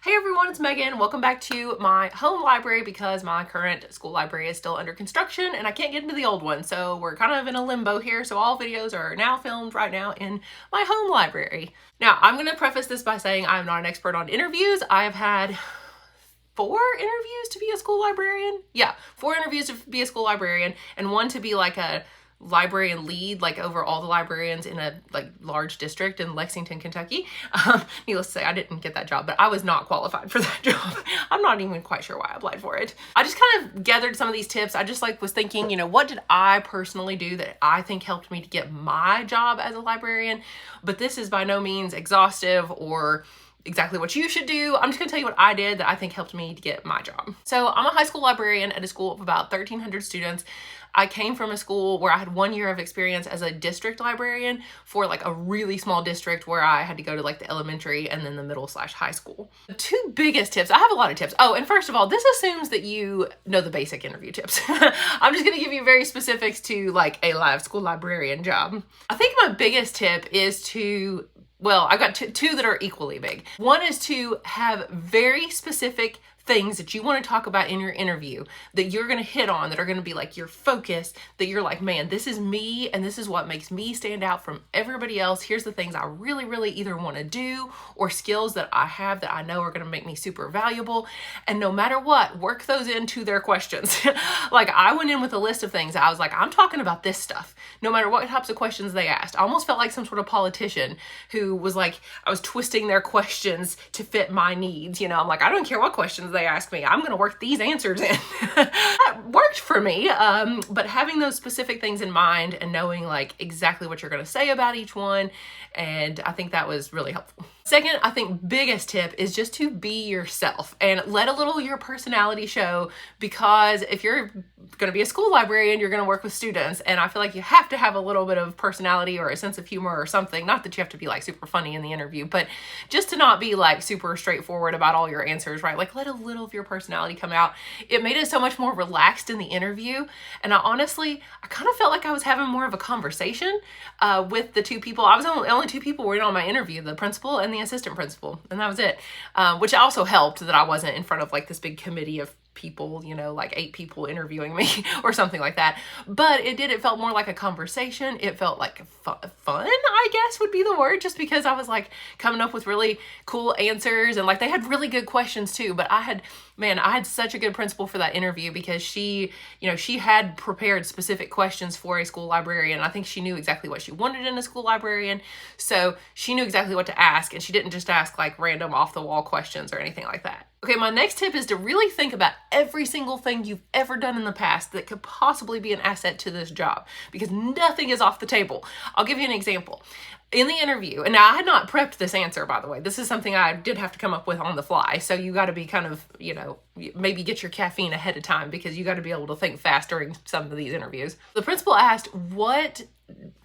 Hey everyone, it's Megan. Welcome back to my home library because my current school library is still under construction and I can't get into the old one. So we're kind of in a limbo here. So all videos are now filmed right now in my home library. Now, I'm going to preface this by saying I'm not an expert on interviews. I have had 4 interviews to be a school librarian. Yeah, 4 interviews to be a school librarian and 1 to be like a librarian lead, like over all the librarians in a large district in Lexington, Kentucky. Needless to say, I didn't get that job, but I was not qualified for that job. I'm not even quite sure why I applied for it. I just kind of gathered some of these tips. I just was thinking, what did I personally do that I think helped me to get my job as a librarian? But this is by no means exhaustive or exactly what you should do. I'm just gonna tell you what I did that I think helped me to get my job. So I'm a high school librarian at a school of about 1,300 students. I came from a school where I had 1 year of experience as a district librarian for a really small district where I had to go to the elementary and then the middle/high school. The 2 biggest tips, I have a lot of tips. Oh, and first of all, this assumes that you know the basic interview tips. I'm just gonna give you very specifics to a live school librarian job. I think my biggest tip is to, well, I've got two that are equally big. One is to have very specific things that you want to talk about in your interview that you're going to hit on, that are going to be your focus, that you're man, this is me and this is what makes me stand out from everybody else. Here's the things I really, really either want to do or skills that I have that I know are going to make me super valuable. And no matter what, work those into their questions. I went in with a list of things. I was I'm talking about this stuff, no matter what types of questions they asked. I almost felt like some sort of politician who was I was twisting their questions to fit my needs. I'm I don't care what questions they ask me, I'm gonna work these answers in. That worked for me, but having those specific things in mind and knowing exactly what you're gonna say about each one, and I think that was really helpful. Second, I think biggest tip is just to be yourself and let a little of your personality show, because if you're going to be a school librarian, you're going to work with students, and I feel you have to have a little bit of personality or a sense of humor or something. Not that you have to be super funny in the interview, but just to not be super straightforward about all your answers, right? Let a little of your personality come out. It made it so much more relaxed in the interview, and I kind of felt I was having more of a conversation with the 2 people. I was only 2 people were in on my interview, the principal and the assistant principal, and that was it, which also helped that I wasn't in front of this big committee of people, 8 people interviewing me or something like that. But it felt more like a conversation. It felt fun, I guess would be the word, just because I was coming up with really cool answers, and they had really good questions too. But I had such a good principal for that interview, because she had prepared specific questions for a school librarian. I think she knew exactly what she wanted in a school librarian. So she knew exactly what to ask, and she didn't just ask random off the wall questions or anything like that. Okay, my next tip is to really think about every single thing you've ever done in the past that could possibly be an asset to this job, because nothing is off the table. I'll give you an example. In the interview, and now I had not prepped this answer, by the way. This is something I did have to come up with on the fly. So you got to be kind of, maybe get your caffeine ahead of time, because you got to be able to think fast during some of these interviews. The principal asked, what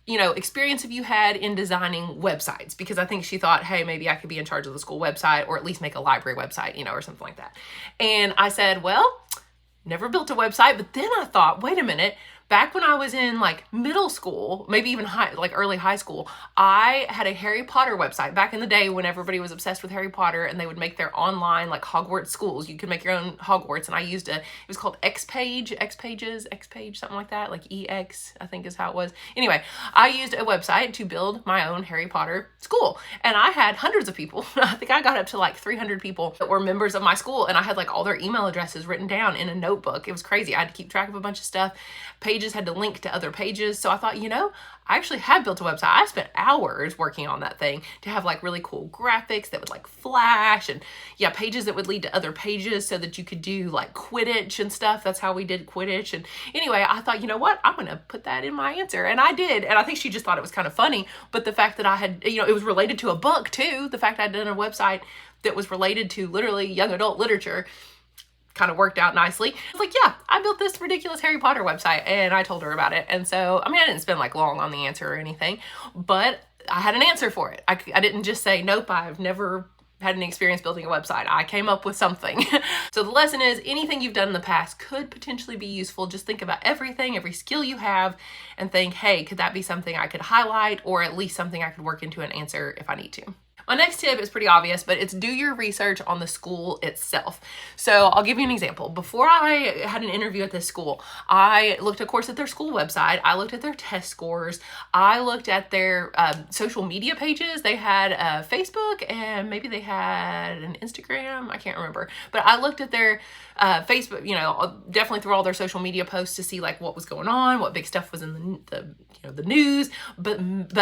experience have you had in designing websites? Because I think she thought, hey, maybe I could be in charge of the school website, or at least make a library website, or something like that. And I said, well, never built a website. But then I thought, wait a minute, back when I was in middle school, maybe even early high school, I had a Harry Potter website back in the day when everybody was obsessed with Harry Potter, and they would make their online Hogwarts schools. You could make your own Hogwarts, and I used it was called Xpage, something like that, EX, I think is how it was. Anyway, I used a website to build my own Harry Potter school, and I had hundreds of people. I think I got up to 300 people that were members of my school, and I had all their email addresses written down in a notebook. It was crazy. I had to keep track of a bunch of stuff. Pages had to link to other pages. So I thought, I actually have built a website. I spent hours working on that thing to have really cool graphics that would flash, and pages that would lead to other pages so that you could do Quidditch and stuff. That's how we did Quidditch. And anyway, I thought, what? I'm going to put that in my answer. And I did. And I think she just thought it was kind of funny. But the fact that I had, it was related to a book too. The fact I'd done a website that was related to literally young adult literature kind of worked out nicely. I was yeah, I built this ridiculous Harry Potter website, and I told her about it. And so, I didn't spend long on the answer or anything, but I had an answer for it. I didn't just say, nope, I've never had any experience building a website. I came up with something. So the lesson is, anything you've done in the past could potentially be useful. Just think about everything, every skill you have, and think, hey, could that be something I could highlight, or at least something I could work into an answer if I need to? My next tip is pretty obvious, but it's do your research on the school itself. So I'll give you an example. Before I had an interview at this school, I looked, of course, at their school website. I looked at their test scores. I looked at their social media pages. They had Facebook, and maybe they had an Instagram. I can't remember. But I looked at their Facebook, definitely through all their social media posts to see like what was going on, what big stuff was in the news. But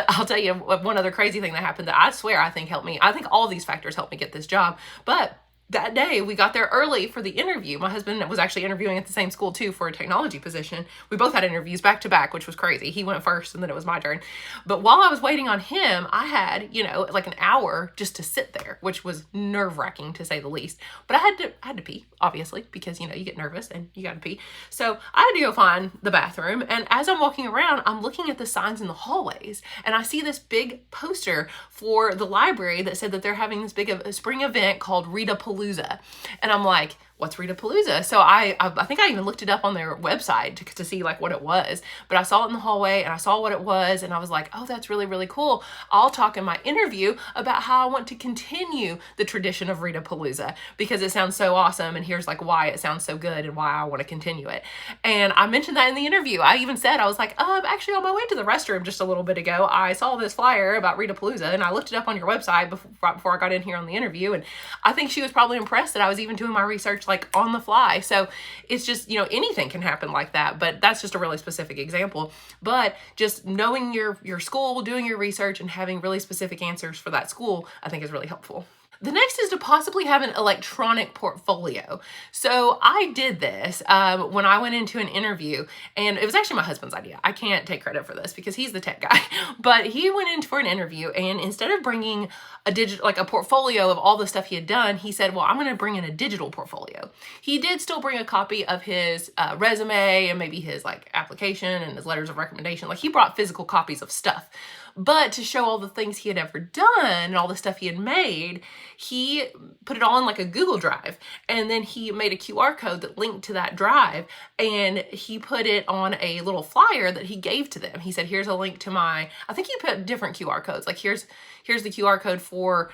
I'll tell you one other crazy thing that happened that I swear I think helped me. I think all these factors helped me get this job. But that day we got there early for the interview. My husband was actually interviewing at the same school too for a technology position. We both had interviews back to back, which was crazy. He went first and then it was my turn. But while I was waiting on him, I had, like an hour just to sit there, which was nerve-wracking to say the least. But I had to pee, obviously, because you get nervous and you got to pee. So I had to go find the bathroom. And as I'm walking around, I'm looking at the signs in the hallways, and I see this big poster for the library that said that they're having this big spring event called Readapalooza. And I'm like, what's Readapalooza? So I think I even looked it up on their website to see like what it was, but I saw it in the hallway and I saw what it was and I was like, oh, that's really, really cool. I'll talk in my interview about how I want to continue the tradition of Readapalooza because it sounds so awesome, and here's like why it sounds so good and why I want to continue it. And I mentioned that in the interview. I even said, I was like, actually on my way to the restroom just a little bit ago, I saw this flyer about Readapalooza and I looked it up on your website right before I got in here on the interview, and I think she was probably impressed that I was even doing my research like on the fly. So it's just, anything can happen like that, but that's just a really specific example. But just knowing your school, doing your research, and having really specific answers for that school, I think is really helpful. The next is to possibly have an electronic portfolio. So I did this when I went into an interview, and it was actually my husband's idea. I can't take credit for this because he's the tech guy, but he went in for an interview, and instead of bringing a portfolio of all the stuff he had done, he said, well, I'm going to bring in a digital portfolio. He did still bring a copy of his resume and maybe his like application and his letters of recommendation. Like he brought physical copies of stuff. But to show all the things he had ever done and all the stuff he had made, he put it all in like a Google Drive. And then he made a QR code that linked to that drive. And he put it on a little flyer that he gave to them. He said, here's a link to I think he put different QR codes. Like here's the QR code for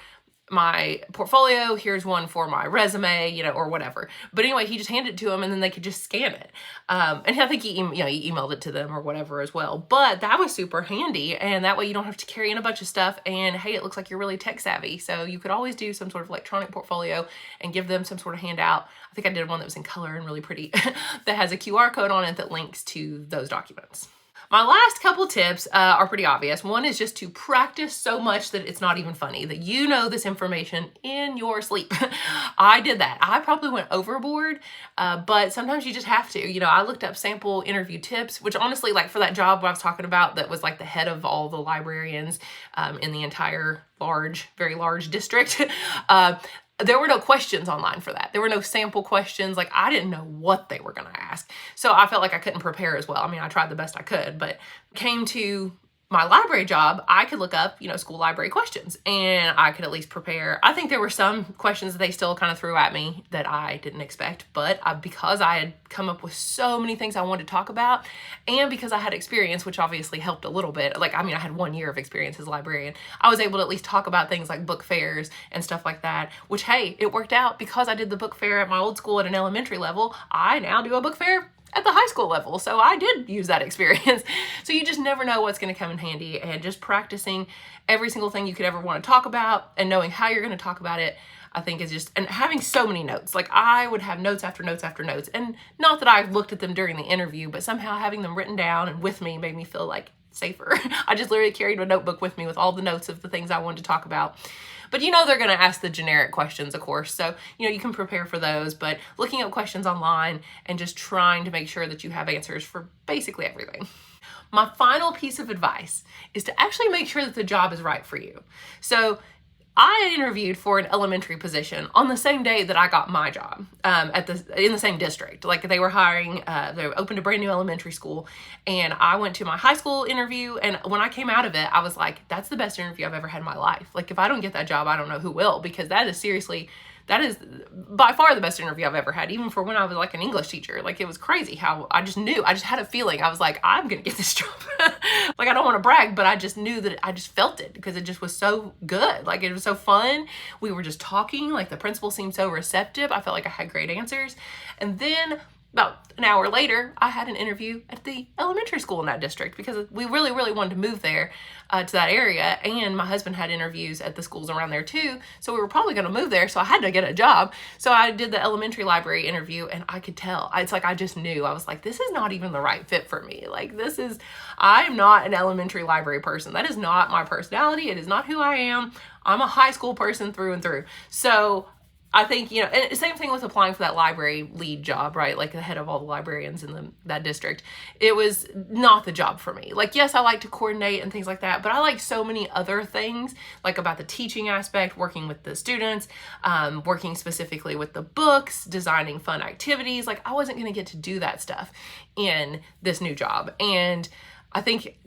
my portfolio, here's one for my resume, or whatever. But anyway, he just handed it to them and then they could just scan it. And I think he emailed it to them or whatever as well. But that was super handy. And that way you don't have to carry in a bunch of stuff. And hey, it looks like you're really tech savvy. So you could always do some sort of electronic portfolio and give them some sort of handout. I think I did one that was in color and really pretty that has a QR code on it that links to those documents. My last couple tips are pretty obvious. One is just to practice so much that it's not even funny, that you know this information in your sleep. I did that. I probably went overboard, but sometimes you just have to. I looked up sample interview tips, which honestly, like for that job I was talking about that was like the head of all the librarians in the entire very large district, there were no questions online for that. There were no sample questions. Like I didn't know what they were going to ask. So I felt like I couldn't prepare as well. I mean, I tried the best I could, but came to my library job, I could look up, school library questions and I could at least prepare. I think there were some questions that they still kind of threw at me that I didn't expect, but because I had come up with so many things I wanted to talk about and because I had experience, which obviously helped a little bit. I had 1 year of experience as a librarian. I was able to at least talk about things like book fairs and stuff like that, which, hey, it worked out because I did the book fair at my old school at an elementary level. I now do a book fair at the high school level. So I did use that experience. So you just never know what's going to come in handy, and just practicing every single thing you could ever want to talk about and knowing how you're going to talk about it, I think is just, and having so many notes. Like I would have notes after notes after notes, and not that I looked at them during the interview, but somehow having them written down and with me made me feel like safer. I just literally carried a notebook with me with all the notes of the things I wanted to talk about. But they're going to ask the generic questions, of course. So, you can prepare for those, but looking up questions online and just trying to make sure that you have answers for basically everything. My final piece of advice is to actually make sure that the job is right for you. So I interviewed for an elementary position on the same day that I got my job in the same district. Like they were hiring, they opened a brand new elementary school, and I went to my high school interview. And when I came out of it, I was like, that's the best interview I've ever had in my life. Like if I don't get that job, I don't know who will, because that is seriously that is by far the best interview I've ever had, even for when I was like an English teacher. Like, it was crazy how I just knew, I just had a feeling. I was like, I'm gonna get this job. Like, I don't want to brag, but I just knew that, I just felt it because it just was so good. Like, it was so fun. We were just talking, like the principal seemed so receptive. I felt like I had great answers. And then about an hour later, I had an interview at the elementary school in that district because we really, really wanted to move there to that area. And my husband had interviews at the schools around there too. So we were probably going to move there. So I had to get a job. So I did the elementary library interview, and I could tell. It's like, I just knew. I was like, this is not even the right fit for me. Like, I'm not an elementary library person. That is not my personality. It is not who I am. I'm a high school person through and through. So I think, you know, and same thing with applying for that library lead job, right? Like the head of all the librarians in that district. It was not the job for me. Like, yes, I like to coordinate and things like that, but I like so many other things, like about the teaching aspect, working with the students, working specifically with the books, designing fun activities. Like, I wasn't going to get to do that stuff in this new job. And I think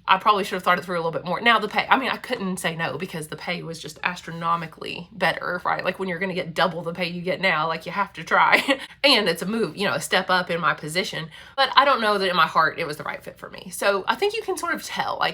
I probably should have thought it through a little bit more. Now the pay, I mean, I couldn't say no because the pay was just astronomically better, right? Like, when you're going to get double the pay you get now, like, you have to try. And it's a move, you know, a step up in my position. But I don't know that in my heart it was the right fit for me. So I think you can sort of tell,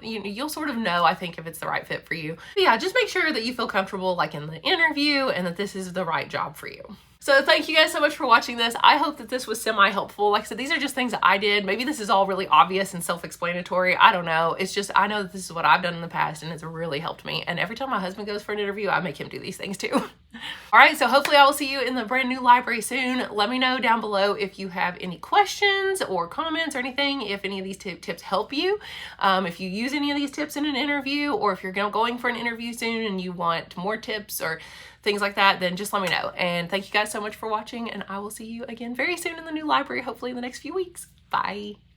you'll sort of know, I think, if it's the right fit for you. But yeah, just make sure that you feel comfortable, like, in the interview, and that this is the right job for you. So thank you guys so much for watching this. I hope that this was semi-helpful. Like I said, these are just things that I did. Maybe this is all really obvious and self-explanatory. I don't know. It's just, I know that this is what I've done in the past, and it's really helped me. And every time my husband goes for an interview, I make him do these things too. All right, so hopefully I will see you in the brand new library soon. Let me know down below if you have any questions or comments or anything, if any of these tips help you, if you use any of these tips in an interview, or if you're going for an interview soon and you want more tips or things like that, then just let me know. And thank you guys so much for watching, and I will see you again very soon in the new library, hopefully in the next few weeks. Bye.